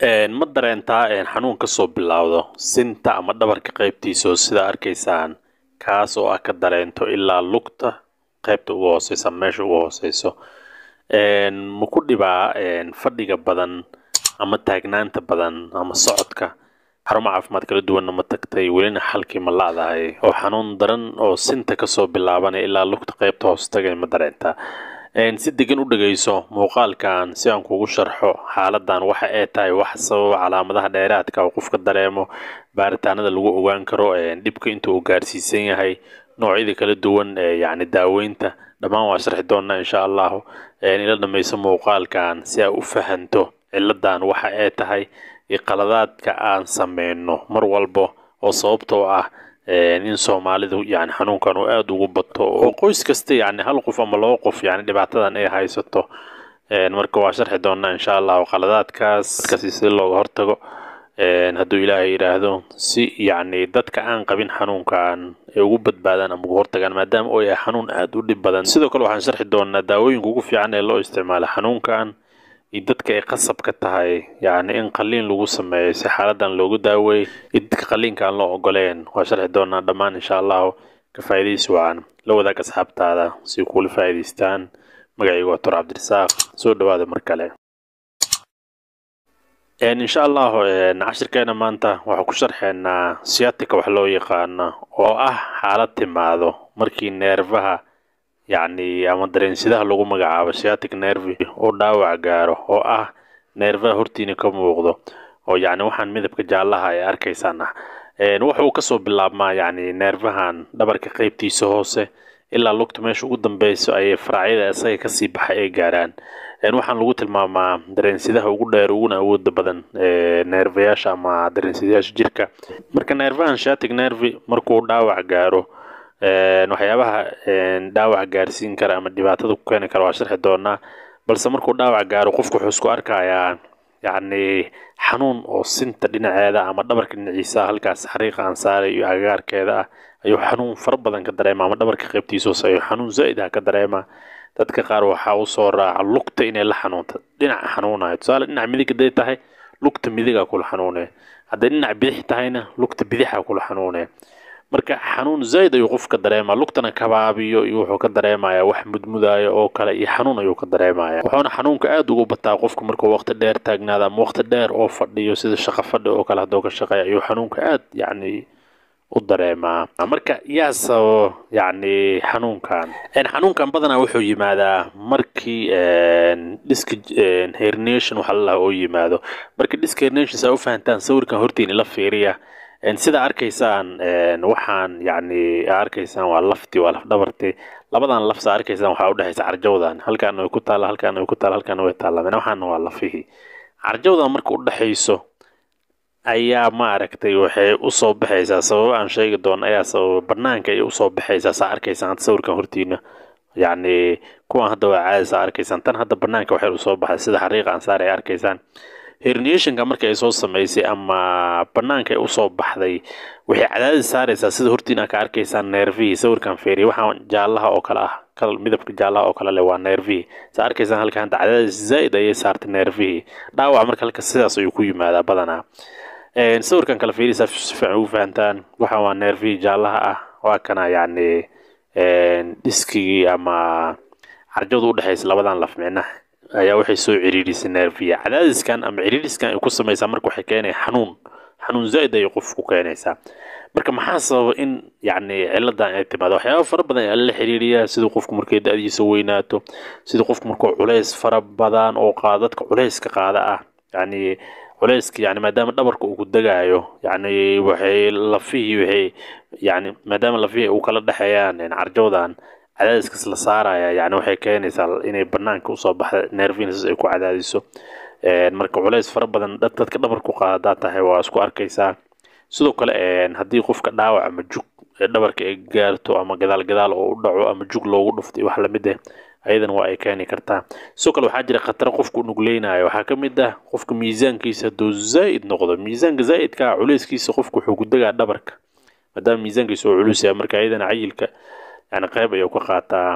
ma dareentaa xanuun ka soo bilowdo sinta ama dhabarka qaybtiisa oo sida arkaysaan kaas oo ah ka dareento ilaa lugta qaybta ugu hooseysa meesha ugu hooseyso ma ku dhibaa fadhiga badan ama taagnaanta badan ama socodka xarumo caafimaad kala duwanna ma tagtay welina xalkii ma laadahay oo xanuun daran oo sinta kasoo bilaabanaya ilaa lugta qaybta hoos tagay ma dareentaa si degan u dhageyso muuqaalkan si aan kugu sharxo xaaladan waxa ay tahay wax sababa calaamadaha dheeraadka oo qofka dareemo baaritaanada lagu ogaan karo dhibka inta uu gaarsiisan yahay noocyada kala duwan yacni daaweynta dhammaan waa sharxi doonaa insha Allah ila dhameyso muuqaalkan si aad u fahanto ciladan waxa ay tahay qaladaadka aan sameyno mar walba oo sababtoo ah in Soomaalidu yani xanuunkan uu aad ugu bato oo qoys kasta yani hal qof ama laba qof yani dhibaatadan ay haysato marka waa sharxi doonaa insha Allah qaladaadkaas si looga hortago hadduu Ilaahay yiraahdo si yani dadka aan qabin xanuunkan ay ugu badbaadaan ama ugu hortagaan maadaama oo ay xanuun aad u dhib badan sidoo kale waxaan sharxi doonaa daawooyinka ugu fiican ee loo isticmaalo xanuunkan dadka ay qasab ka tahay yani in qaliin lagu sameeyo si xaaladan loogu daaweeyo dadka qaliinka aan loo ogoleen waa sharxi doonaa dhammaan insha Allah ka faa'iideysi wacan la wadaag asxaabtaada si kula faa'iideystaan magacaygu waa Dr. Cabdirasaaq soo dhawaada mar kale insha Allah cashirkeena maanta waxa ku sharxeynaa sciatica wax loo yaqaan oo ah xaalad timaado markii neerfaha يعني أما درين سيده لغو مقعابة سياتيك نيرفي أو داوع قارو أو نيرفا هورتيني كموغدو أو يعني وحان ميدبك جالها يا أركيسانا وحو كسو بالله ما يعني نيرفهان دبرك قيبتي سهوسي إلا لوقت ماشو قدام بيسو أي فراعيدة أساي كسي بحي قاران وحان لغو تلماما درين سيده وقود دايروون أود بدن نيرفياش أما درين سيدهاش جيركا مركا نيرفهان سياتيك نيرفي مركو داوع قارو waxyaabaha dhaawac gaarsiin kara ama dhibaatada ku keeni kara waa sharxi doonaa balse markuu dhaawac gaaro qofku wuxuu isku arkayaa yani xanuun oo sinta dhinaceeda ama dhabarka dhinaciisa halkaas xariiqa aan saaray iyo agagaarkeeda ah ayuu xanuun fara badan ka dareemaa ama dhabarka qaybtiisa hoose ayuu xanuun zaid ah ka dareemaa dadka qaar waxaa u soo raaca lugta inay la xanuunto dhinaca xanuunayo tusaale dhinaca midig haday tahay lugta midiga kula xanuunaya hadday dhinaca bidix tahayna lugta bidixa kula xanuunaya marka xanuun zaid ayuu qofka dareemaa lugtana kabaabiyo iyo wuxuu ka dareemayaa wax mudmudaayo oo kale iyo xanuun ayuu ka dareemayaa wuxuuna xanuunka aad ugu bataa qofka markuu waqti dheer taagnaada ama waqti dheer oo fadhiyo sida shaqo fadhi oo kale hadduu ka shaqeeyo ayuu xanuunka aad yani u dareemaa marka yaa sababo yani xanuunkan badanaa wuxuu yimaadaa markii disk herniation waxa la oo yimaado marka disk herniation saa u fahantaan sawirkan hortiin la fiiriya sida arkaysaan waxaan yani arkaysaan waa lafti waa laf dhabarti labadan laf saa arkaysaan waxa u dhaxaysa carjawdan halkaan way ku taala halkaan way ku taala halkaan way taala waxaan waa lafihi carjawdan marka u dhaxayso ayaa ma aragtay waxay u soo baxaysaa sabab aan sheegi doon ayaa sabab banaanka ay u soo baxaysaa saa arkaysaan sawirkan hortiina yani kuwan hadda waa caadi saa arkaysaan tan hadda banaanka waxay u soo baxay sida xariiqa aan saaray arkaysaan herniationka markay soo sameysay ama banaanka ay u soo baxday waxay cadaadis saaraysaa sida hortiina ka arkaysaan nervi sawirkan feeri waxaan jaalaha oo kala ah kala midabka jaalaha oo kala leh waa nervi sa arkaysaan halkaan cadaadis zaid ay saartay nervi dhaawac marka halka sidaas ayuu ku yimaadaa badanaa sawirkan kala feeri si fiican u fahantaan waxaan waa nervi jaalaha ah waa kana yani diskigi ama carjadu u dhaxaysa labadan laf micnaha ayaa waxay soo ciriirisay nerviya cadaadiskan ama ciriiriskan ay ku sameeysaa marka waxay keenaysaa xanuun zaid ay qofku keenaysaa marka maxaa sababa in yani ciladan ay timaado waxyaabo fara badan ayaa la xiriiriyaa sida qofku markay da'diisa weynaato sida qofku markuu culays fara badan oo dadka culayska qaada ah yani culayska yani maadaama dhabarka uu ku dagaayo yani waxay lafihi yani maadaama lafihi uu kala dhaxeeyaan carjawdan cadaadiskas la saaraya yani waxay keenaysaa inay banaanka u soo baxdo nerviness ay ku cadaadiso marka culays fara badan dadka dhabarku qaada tahay waa isku arkaysaa sidoo kale haddii qofka dhaawac ama jug dhabarka ay gaarto ama gadaal oo u dhaco ama jug loogu dhuftay wax la mid ah ayadan waa ay keeni kartaa sidoo kale waxaa jira khatar qofku nugleynayo waxaa ka mid ah qofka miisaankiisa hadduu zaid noqdo miisaanka zaidka culayskiisa qofku wuxuu ku dagaa dhabarka maadaama miisaankiisa uu culus yahay marka ayadan cayilka yani qayb ayuu ka qaataa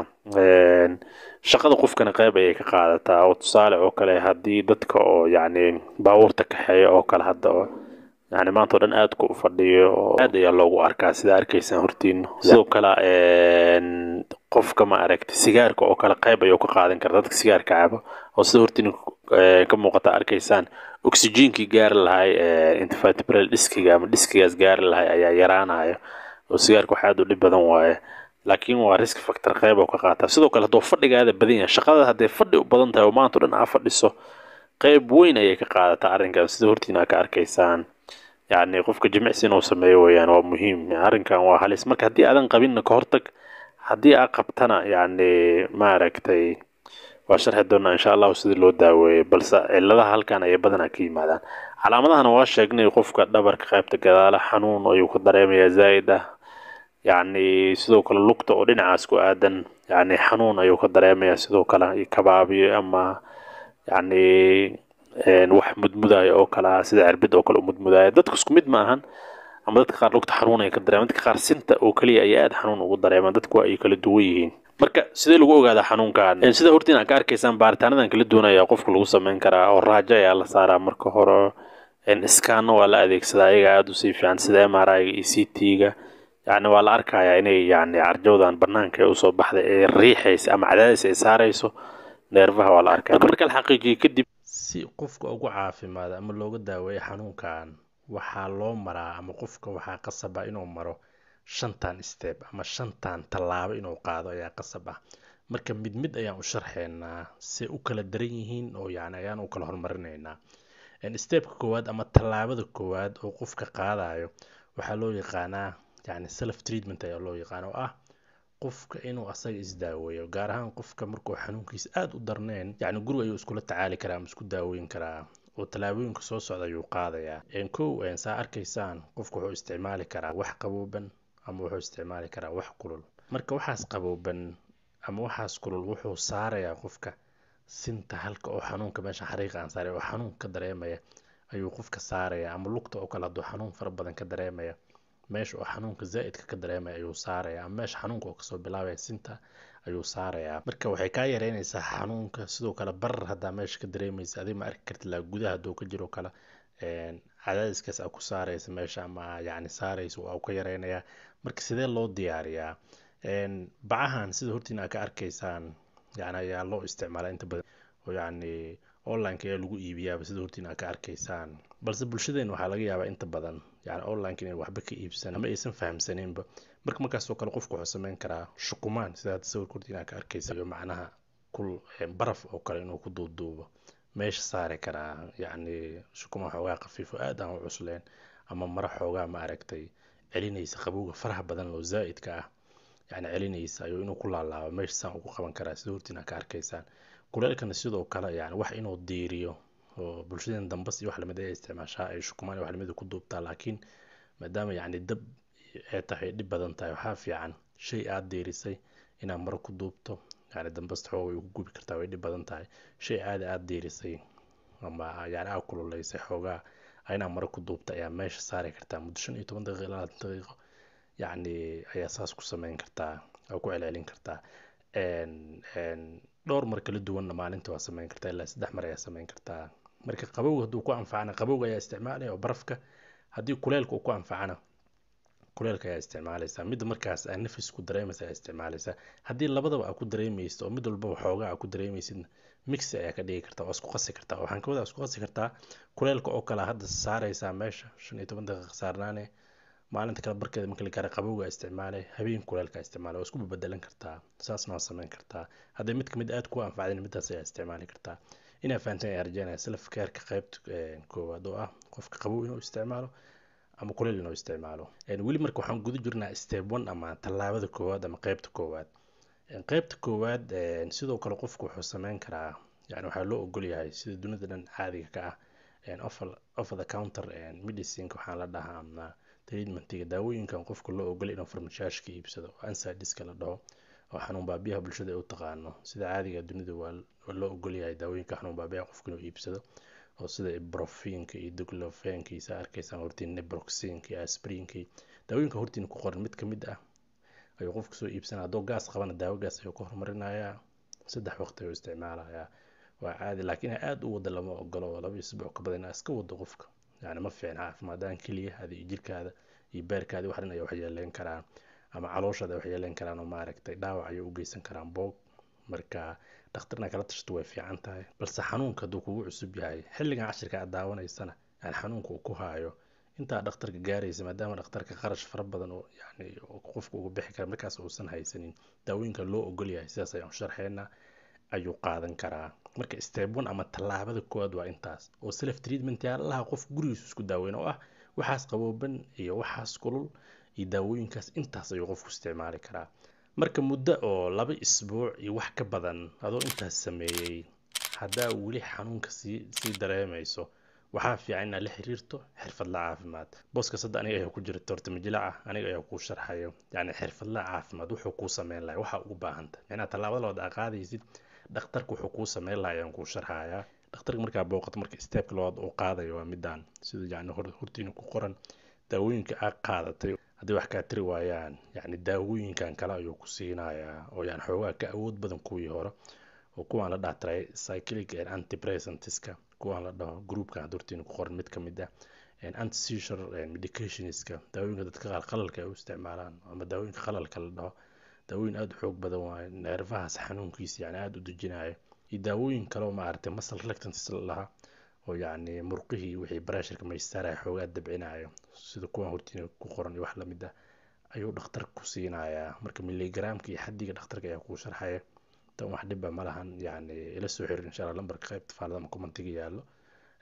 shaqada qofkana qayb ayay ka qaadataa oo tusaale oo kale haddii dadka oo yani baabuurta kaxeeya oo kale hadda oo يعني maanta oo dhan aad ku fadhiyo oo aad ayaa loogu arkaa sida arkaysaan hortiin sidoo kale qofka ma aragti sigaarka oo kale qayb ayuu ka qaadan karaa dadka sigaarka cabo oo sida hortiin ka muuqata arkaysaan oxygenkii gaari lahay intervertebral diskiga ama diskigaas gaari lahay ayaa yaraanaya oo sigaarka waxa aad u dhib badan waaye laakiin waa risk factor qayb oo ka qaata sidoo kale hadduu fadhigaada badan yahay shaqada hadday fadhi u badan tahay oo maanta oo dhan aa fadhiso qayb weyn ayay ka qaadataa arrinkan sida hortiin aa ka arkaysaan يعني qofka jimicsi inuu sameeyo weeyaan waa muhiim arrinkan waa halis marka haddii aadan qabinna ka hortag haddii aa qabtana yani ma aragtay waa sharxi doonaa insha allahu sidii loo daaweeyo balse cilladaha halkan ayay badanaa ka yimaadaan calaamadahana waa sheegnay qofka dhabarka qaybta gadaala xanuun ayuu ka dareemayaa zaa'id ah يعني sidoo kale lugta oo dhinacaas ku aadan يعني xanuun ayuu ka dareemayaa sidoo kale kabaabiyo ama يعني wax mudmudaya oo kala sida cirbid oo kale u mudmudaya dadku isku mid ma ahan ama dadka qaar lugta xanuun ay ka dareemaan dadka qaar sinta oo kaliya ay aad xanuun ugu dareemaan dadku ay kala duwan yihiin marka sidee lagu ogaadaa xanuunkan sida hortiin aad ka arkaysaan baaritaanadan kala duwan ayaa qofka lagu sameyn karaa oo raajo ayaa la saaraa marka hore iskaano waa la adeegsadaa ayaga aad u sii fiican sida MRI-ga iyo CT-ga يعني waa la arkayaa inay yani carjawdan banaanka u soo baxday ee riixaysa ama cadaadis ay saarayso neerfaha waa la arkaa marka la xaqiijiyo kadib si qofka ugu caafimaado ama looga daaweeyo xanuunkan waxaa loo maraa ama qofka waxaa qasab ah inuu maro 5 step ama 5 tallaabo inuu qaado ayaa qasab ah marka mid mid ayaan u sharxeynaa si u kala daran yihiin oo yani ayaan u kala hormarinaynaa stepka koowaad ama tallaabada koowaad oo qofka qaadayo waxaa loo yaqaanaa يعني self treatment ayaa loo yaqaan oo ah qofka inuu asaga isdaaweeyo gaar ahaan qofka markuu xanuunkiisa aad u darneen yani guriga ayuu iskula tacaali karaa ama isku daaweyn karaa oo tallaabooyinka soo socda ayuu qaadayaa kow saa arkaysaan qofku wuxuu isticmaali karaa wax qabooban ama wuxuu isticmaali karaa wax kulul marka waxaas qabooban ama waxaas kulul wuxuu saarayaa qofka sinta halka oo xanuunka meesha xariiqa aan saaray oo xanuun ka dareemaya ayuu qofka saarayaa ama lugta oo kale hadduu xanuun fara badan ka dareemaya meesha oo xanuunka zaa'idka ka dareemaya ayuu saarayaa ama meesha xanuunka oo kasoo bilaabaya sinta ayuu saarayaa marka waxay kaa yareynaysaa xanuunka sidoo kale barar haddaa meesha ka dareemaysa adiga ma arki kartid laa gudaha hadduu ka jiro kale cadaadiskaas aa ku saaraysa meesha ama yani saaraysa waa uu ka yareynayaa marka sidee loo diyaariyaa bacahan sida hortiin aa ka arkaysaan yani ayaa loo isticmaalaa inta badan oo yani online ayaa lagu iibiyaaba sida hortiin aa ka arkaysaan balse bulshadeena waxaa laga yaabaa inta badan يعني online inay waxba ka iibsan ama aysan fahamsaninba markaas oo kale qofku wuxuu sameyn karaa shukumaan sida sawirka hortiin ka arkaysa iyo macnaha kul baraf oo kale inuu ku duuduubo meesha saari karaa yani shukumaan xoogaa qafiif oo aad aan u cusleen ama mara xoogaa ma aragtay celinaysa qabowga faraha badan oo zaa'idka ah yani celinaysa ayuu inuu ku laalaabo meesha saan ugu qaban karaa sida hortiin ka arkaysaan kuleelkana sidoo kale yani wax inuu diiriyo oo bulshadeen dambas iyo wax lamid ah isticmaashaa ay shukumaan wax lamid ku duubtaa laakiin maadaama yani dab ay tahay dhib badan tahay waxaa fiican shay aad deerisay inaad maro ku duubto yani dambasta xoog way ku gubi kartaa way dhib badan tahay shay aad deerisay ama yani aad kululeysay xoogaa inaad maro ku duubta ayaa meesha saari kartaa muddo 15 daqiiqo ilaa 20 daqiiqo yani ayaa saas ku sameyn kartaa oo ku celcelin kartaa dhowr mar kala duwanna maalinta waa sameyn kartaa ilaa 3 mar ayaa sameyn kartaa marka qabowga hadduu ku anfacana qabowga ayaa isticmaalaya oo barafka haddii kuleelka uu ku anfacana kuleelka ayaa isticmaalaysa mid markaas aan nafis ku dareemaysa ayaa isticmaalaysa haddii labadaba aad ku dareemayso oo mid walba waxoogaa aad ku dareemaysidna mix ayaa ka dhigi kartaa oo isku qasi kartaa waxaan ka wada isku qasi kartaa kuleelka oo kale hadda saaraysaa meesha 15 daqiiqo saarnaane maalinta kale barkeeda marka la gaaro qabowga isticmaalay habeen kuleelka isticmaalay oo isku bedelan kartaa saasna waa sameyn kartaa haddii mid kamid aad ku anfacdin midaas ayaa isticmaali kartaa inaa fahanteen ayaa rajaynaya self care-ka qaybta koowaad oo ah qofka qabow inuu isticmaalo ama kuleel inuu isticmaalo weli marka waxaan guda jirnaa step 1 ama tallaabada koowaad ama qaybta koowaad sidoo kale qofku wuxuu sameyn karaa yani waxaa loo ogol yahay sida dunida dhan caadiga ka ah over the counter medicine waxaan la dhahaa ama treatmentiga daawooyinkan qofka loo ogol inuu farmashaashka iibsado oo NSAIDska la dhaho oo xanuun baabiyaha bulshada ay u taqaano sida caadiga dunida waa loo ogol yahay daawooyinka xanuun baabiyaha qofka inuu iibsado oo sida ibuprofenka iyo diclofenka iyo arkaysan hortiin naproxenka iyo aspirinka daawooyinka hortiin ku qoran mid kamid ah ayuu qofku soo iibsanaya. hadduu gaas qabana daawo gaas ayuu ka hormarinayaa, 3 waqti ayuu isticmaalayaa. waa caadi, laakiin aad u wada lama ogolo, 2 isbuuc ka badan inaad iska wado qofka yani ma fiicna. caafimaadaan keliyahaada iyo jirkaada iyo beerkaada wax dhan ay wax yeeleen karaan, ama calooshaada wax yeeleen karaan, oo maaragtay dhaawac ayay u geysan karaan, boog. marka dhakhtarna kala tashto way fiican tahay. balse xanuunka hadduu kugu cusub yahay xilligan cashirka aad daawanaysana yani xanuunka uu ku haayo, intaa dhakhtarka gaaraysa, maadaama dhakhtarka qarash fara badan oo yani qofka ugu bixi kara markaas uusan haysanin daawooyinka loo ogol yahay, sidaas ayaan sharxeynaa, ayuu qaadan karaa. marka step 1 ama tallaabada koowaad waa intaas, oo self treatment yaa laha qof gurigiisa isku daaweyn, oo ah waxaas qabooban iyo waxaas kulul iyo daawooyinkaas, intaas ayuu qofku isticmaali karaa. marka muddo oo 2 isbuuc iyo wax ka badan adoo intaas sameeyey, haddaa weli xanuunka sii dareemayso, waxaa fiican inaad la xiriirto xirfadla caafimaad. booska sadda aniga ayaa ku jira torta majilaca, aniga ayaa kuu sharxayo yani xirfadla caafimaad wuxuu kuu sameyn lahaa, waxa ugu baahantay macnaha tallaabada labaad aad qaadaysid, dhakhtarku wuxuu kuu sameyn lahaa ayaan kuu sharxayaa. dhakhtarka markaa booqato, marka stepka labaad uu qaadayo waa midaan, sida yani hortiina ku qoran, daawooyinka aad qaadatay haddii wax kaa tiri waayaan, yani daawooyinkan kale ayuu ku siinayaa oo yani xoogaa ka awood badan kuwii hore, oo kuwaan la dhaha tricyclic antidepressantska, kuwaan la dhaho groupkan hortiina ku qoran mid ka mid ah anti-seizure medicationska, daawooyinka dadka qaar qalalka ay u isticmaalaan, ama daawooyinka qalalka la dhaho, daawooyin aad u xoog badan waaye, neerfahaas xanuunkiisa yani aad u dejinaya. iyo daawooyin kale oo maaragtay muscle relaxants la dhaha, oo yani murqihii wixii pressureka maystaaraya xoogaa dabcinayo, sida kuwan hortiina ku qoran iyo wax la mid ah ayuu dhakhtar ku siinayaa. marka milligramka iyo xaddiga dhakhtarka ayaa kuu sharxaya. tan wax dhibba ma lahan, yani ila soo xiriir insha allah, lambarka qaybta faalada ama commentiga yaallo,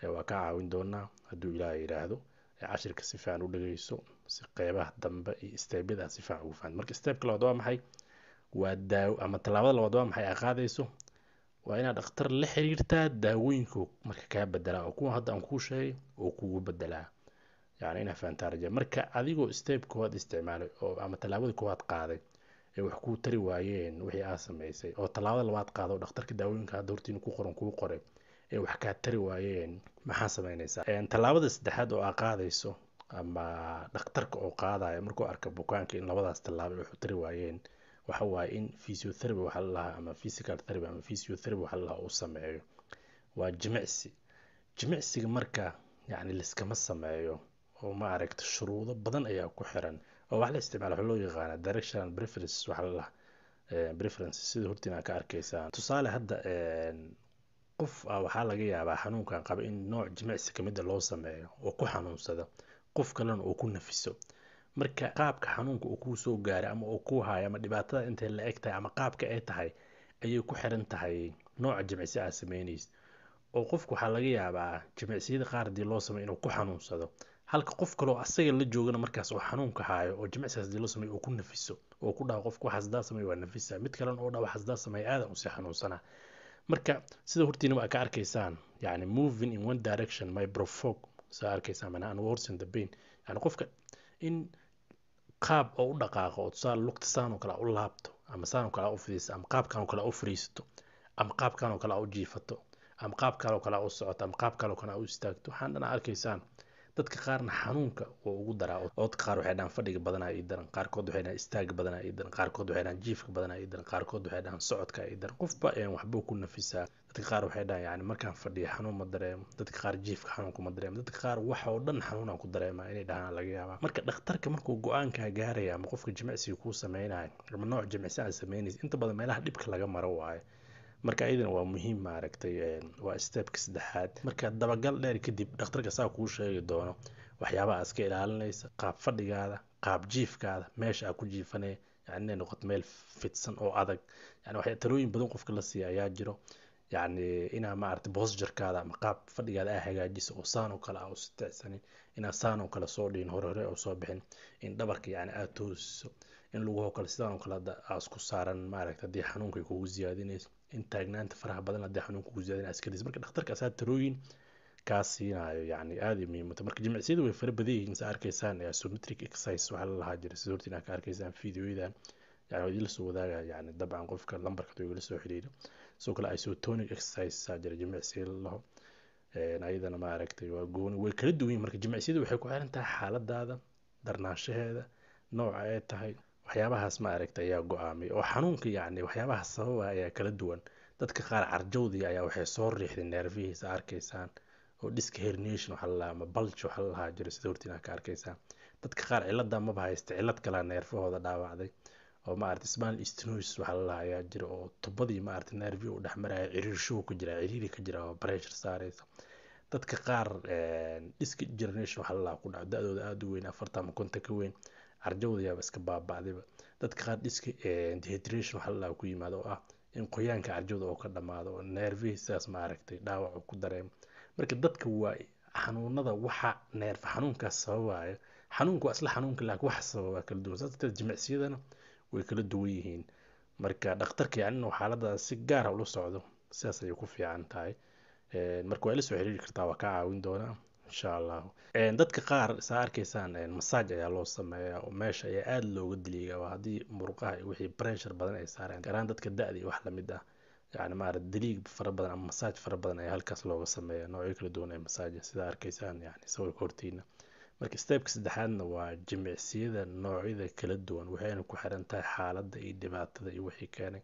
waa ka caawin doonaa hadduu ilaahay yidhaahdo. cashirka si fiican u dhageyso, si qeybaha dambe iyo steebyada si fiican ugu fahanto. marka stepka labaad waa maxay? waa daawo, ama tallaabada labaad waa maxay aad qaadayso? waa inaad dhakhtar la xiriirtaa, daawooyinka marka kaa bedelaa, oo kuwa hadda aan kuu sheegay oo kugu bedelaa, yani inaad fahantaa raja. marka adigoo step koowaad isticmaalay, oo ama tallaabada koowaad qaaday, ee wax kuu tari waayeen wixii aad samaysay, oo tallaabada labaad qaado dhakhtarka daawooyinka hadda hortiina ku qoran kuu qoray, ee wax kaa tari waayeen, maxaa samaynaysaa? tallaabada saddexaad oo aad qaadayso, ama dhakhtarka oo qaadaya markuu arka bukaanka in labadaas tallaabo ay wax u tari waayeen, waxa waaye in physiotherapy waxa la dhahaa, ama physical therapy ama physiotherapy waxa la dhahaa uu sameeyo. waa jimicsi. jimicsiga marka yani liskama sameeyo, oo ma aragta shuruudo badan ayaa ku xiran, oo wax la isticmaalo waxa loo yaqaana directional preference, waxa la dhahaa preference, sida hortiina aad ka arkaysaan. tusaale hadda qof waxaa laga yaabaa xanuunkan qaba in nooc jimicsi kamid ah loo sameeyo oo ku xanuunsada, qof kalena uu ku nafiso. marka qaabka xanuunka uu kuu soo gaaray, ama uu ku hayo, ama dhibaatada intay la eg tahay, ama qaabka ay tahay, ayay ku xiran tahay nooca jimicsi aad sameynaysid. oo qofku waxaa laga yaabaa jimicsiyada qaar hadii loo sameeyo inuu ku xanuunsado, halka qof kaloo asaga la joogana markaas oo xanuunka hayo oo jimicsigaas hadii loo sameeyo uu ku nafiso, oo ku dhaho qofku waxaas daa sameeyo waa nafisa, mid kalena oo dhaho waxaas daa sameeyo aadan usii xanuunsana. marka sida hortiina aad ka arkaysaan, yani moving in one direction may provoke, saa arkaysaan macnaha and worsen the pain, yani qofka in qaab oo u dhaqaaqo, oo tusaale lugta saan oo kale u laabto, ama saan oo kale u fidiso, ama qaabkan oo kale u fariisato, ama qaabkan oo kale u jiifato, ama qaabkan oo kale u socoto, ama qaabkan oo kale u istaagto, waxaan dhan arkaysaan. dadka qaarna xanuunka oo ugu daraa, oo dadka qaar waxay dhahaan fadhiga badanaa ii daran, qaarkood waxay dhahaan istaaga badanaa ii daran, qaarkood waxay dhahaan jiifka badanaa ii daran, qaarkood waxay dhahaan socodka ii daran. qofba waxbuu ku nafisaa. dadka qaar waxay dhahaan yani markaan fadhiyo xanuun ma dareemo, dadka qaar jiifka xanuun kuma dareemo, dadka qaar waxa oo dhan xanuun aan ku dareemaa inay dhahaan laga yaabaa. marka dhakhtarka markuu go-aankaa gaaraya, ama qofka jimicsiga kuu sameynayo, ama nooc jimicsi aad sameynaysa, inta badan meelaha dhibka laga maro waaye. marka ayadana waa muhiim, maaragtay waa stepka saddexaad. marka dabagal dheer kadib, dhakhtarka saa kuu sheegi doono waxyaabaha iska ilaalinaysa, qaab fadhigaada, qaab jiifkaada, meesha aad ku jiifanay, yani inay noqoto meel fidsan oo adag. yani waxay talooyin badan qofka la siiya ayaa jiro, yani inaa maaragtay posturekaada ama qaab fadhigaada aa hagaajiso, oo saan oo kale aa usticsanin, inaa saan oo kale soo dhihin, hore oo soo bixin, in dhabarka yani aad toosiso, in lugahoo kale sidaan oo kale aa isku saaran, maaragta haddii xanuunka kugu ziyaadinayso, in taagnaanta faraha badan haddii xanuunka kugu ziyaadinayso iska dhis. marka dhakhtarka asaa talooyin kaa siinayo, yani aad muhiim u tahay. marka jimicsiyadu way fara badan yihiin, saa arkaysaan isometric exercise waxaa la lahaa jira, sida hortiina ka arkaysaan fiidiyoyadan, yani waa idinla soo wadaaga, yani dabcan qofka lambarka haduu igala soo xiriiro. sidoo kale isotonic exercise saa jira, jimicsiga la laho, ayadana maaragtay waa gooni, way kala duwan yihiin. marka jimicsiyadu waxay ku xiran tahay xaaladaada, darnaanshaheeda, nooca ay tahay, waxyaabahaas ma aragtay ayaa go-aamay oo xanuunka yacni waxyaabaha sababa ayaa kala duwan. dadka qaar carjowdii ayaa waxay soo riixday neerfihiisa arkaysaan oo disc herniation waxa la dhahaa ama bulge waxa la dhahaa jiro sida hortiin ka arkaysaan. dadka qaar cilada maba haysta cilad kale neerfahooda dhaawacday oo ma aragtay spinal stenosis waxa la dhahaa ayaa jiro oo tubadii ma aragtay neerfi uu dhexmaraya ciriirshow ku jira ciriiri ka jira oo pressure saaraysa. dadka qaar disc degeneration waxa la dhahaa ku dhaco da-dooda aada u weyn 40 ama 50 ka weyn carjowda yaaba iska baaba'dayba. dadka qaar disc dehydration waxa la dhahaa ku yimaado oo ah in qoyaanka carjowda oo ka dhamaado oo neerfihiisaas ma aragtay dhaawac uu ku dareemo. marka dadka waa xanuunada waxa neerf xanuunkaas sababaya xanuunku waa isla xanuunka laakiin waxa sababa kala duwan. sababta jimicsiyadana way kala duwan yihiin. marka dhakhtarka yacni inuu xaaladaas si gaar ah ula socdo sidaas ayay ku fiican tahay. marka waa ila soo xiriiri kartaa waa kaa caawin doonaa insha allah. dadka qaar saa arkaysaan massage ayaa loo sameeyaa oo meesha ayaa aada looga diliigaa haddii muruqaha iyo wixii pressure badan ay saareen garaan dadka da-da iyo wax lamid ah يعني ما أعرف دليل فرا بدن أما مساج فرا بدن أي هالكاس لوجا سمية نوعي كل دون أي مساج سيدا أركيسان يعني سوي كورتينا marka stepka saddexaadna waa jimicsiyada noocyada kala duwan waxayna ku xiran tahay xaaladda iyo dhibaatada iyo wixii keenay.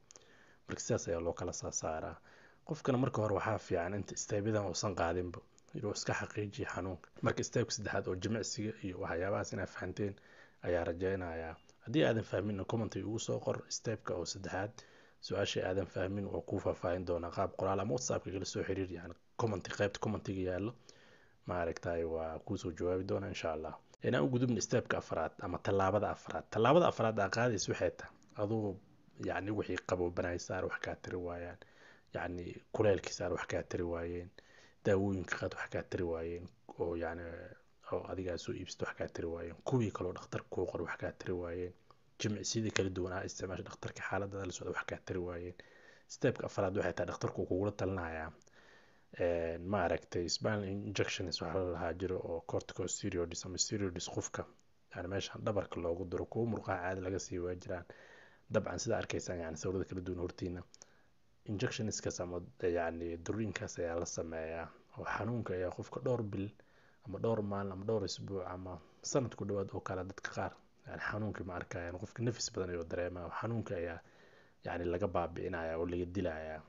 marka sidaas ayaa loo kala saaraa qofkana marka hore waxaa fiican inta steebadan uusan qaadinba inuu iska xaqiijiyo xanuunka. marka stepka saddexaad oo jimicsiga iyo waxyaabahaas inaad fahanteen ayaa rajaynayaa. haddii aadan fahmin comment ugu soo qor stepka oo saddexaad su-aasha aadan fahmin oo ku faahfaahin doona qaab qoraal ama whatsappka kala soo xiriir yani comment qaybta commentiga yaallo ma aragtay waa ku soo jawaabi doona insha Allah. inaan u gudubno stepka afraad ama tallaabada afraad aa qaadayso waxay tahay adoo yani wixii qabo banaysaar wax ka tiri waayaan yani kuleelkiisa wax ka tiri waayeen daawooyinka qaad wax ka tiri waayeen oo yani oo adiga soo iibsto wax ka tiri waayeen kuwii kale dhakhtar ku qor wax ka tiri waayeen jimicsiga kala duwan ah isticmaasha dhakhtarka xaaladda la socdo wax ka tiri waayeen. stepka afraad waxay tahay dhakhtarku kugula talinayaa ma aragtay spinal injections waxa la lahaa jiro oo corticosteroids ama steroids qofka yani meesha dhabarka loogu diro kuwa murqaha caadi laga sii waa jiraan dabcan sida arkaysaan yani sawirada kala duwan hortiina injectionskaas ama yani duriinkaas ayaa la sameeyaa oo xanuunka ayaa qofka dhowr bil ama dhowr maalin ama dhowr isbuuc ama sanad ku dhawaad oo kale dadka qaar yani xanuunka ma arkayaan qofka nafis badan ayuu dareemaa xanuunka ayaa yani laga baabi'inaya oo laga dilaya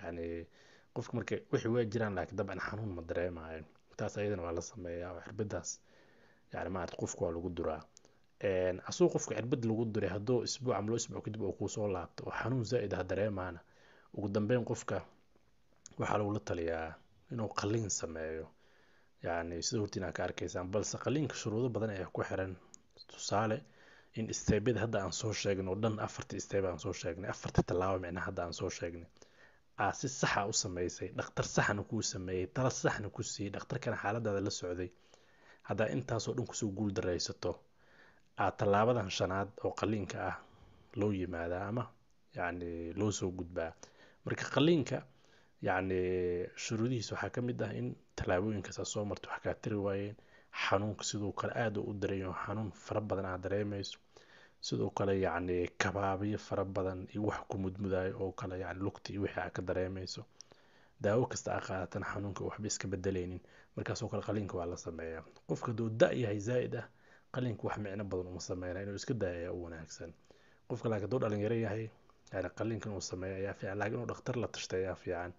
yani qofka marka wixii way jiraan laakiin dabcan xanuun ma dareemayo taas ayadana waa la sameeyaa oo cirbadaas yani ma aragtay qofka waa lagu duraa asoo qofka cirbad lagu duray hadduu isbuuc ama loo isbuuc kadib uu ku soo laabto oo xanuun zaa'id ah dareemaana ugu dambeyn qofka waxaa lagula taliyaa inuu qalliin sameeyo yani sida hortiina ka arkaysaan balse qalliinka shuruudo badan ayaa ku xiran. tusaale in steebada hadda aan soo sheegno dhan 4 steeb aan soo sheegnay 4 tallaabo macna hadda aan soo sheegnay si sax ah u sameysay dhakhtar saxna ku sameeyay tala saxna ku siiyay dhakhtarkana xaaladaada la socday hadda intaas oo dhan ku soo guul dareysato tallaabadan shanaad oo qalliinka ah loo yimaada ama yani loo soo gudbaa. marka qalliinka yani shuruudihiisa waxaa ka mid ah in tallaabooyinkaas soo marto wax ka tiri waayeen xanuunka sidoo kale aad u dareeyo xanuun fara badan aad dareemayso sidoo kale yani kabaabiyo fara badan iyo wax ku mudmudayo oo kale yani lugti wixii aad ka dareemayso daawo kasta aad qaadatan xanuunka waxba iska bedelaynin markaas oo kale qalliinka waa la sameeyaa. qofka doo da yahay zaa'id ah qalliinka wax micno badan uma sameeyna inuu iska daayo u wanaagsan. qofka laakiin doo dhalinyaro yahay yani qalliinkan uu sameeyo ayaa fiican laakiin inuu dhakhtar la tashtay ayaa fiican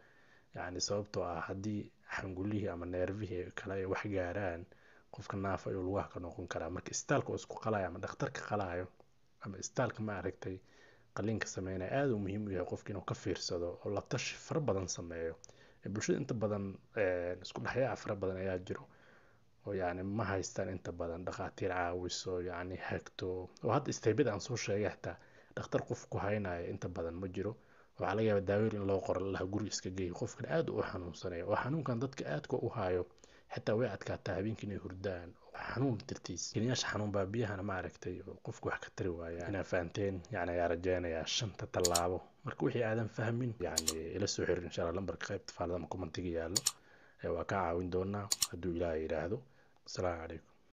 yani sababtoo ah haddii xangulihii ama neerfihii kale ay wax gaaraan qofka naaf ayuu lugaha ka noqon karaa. marka istaalka oo isku qalaayo ama dhakhtarka qalaayo ama istaalka ma aragtay qalliinka sameynaya aad u muhiim u yahay qofka inuu ka fiirsado oo la tashi fara badan sameeyo. bulshada inta badan isku dhaxyaa fara badan ayaa jiro oo yani ma haystaan inta badan dhaqaatiir caawiso yani hagto oo hadda isteebada aan soo sheegay xitaa dhakhtar qof ku haynaya inta badan ma jiro. waxaa laga yaabaa daawooyin in loo qoro laha guri iska geeyo qofkan aad u xanuunsanaya oo xanuunkan dadka aadka u hayo xitaa way adkaataa habeenkii inay hurdaan xanuun dartiis kiniyaasha xanuun baabiyahana ma aragtay qofku wax ka tari waaya. inaa fahanteen yani ayaa rajaynayaa 5 tallaabo. marka wixii aadan fahmin yani ila soo xiriir insha Allah lambarka qaybta faalada ama commentiga yaallo waa ka caawin doonaa hadduu Ilaahay yiraahdo. assalaamu calaykum.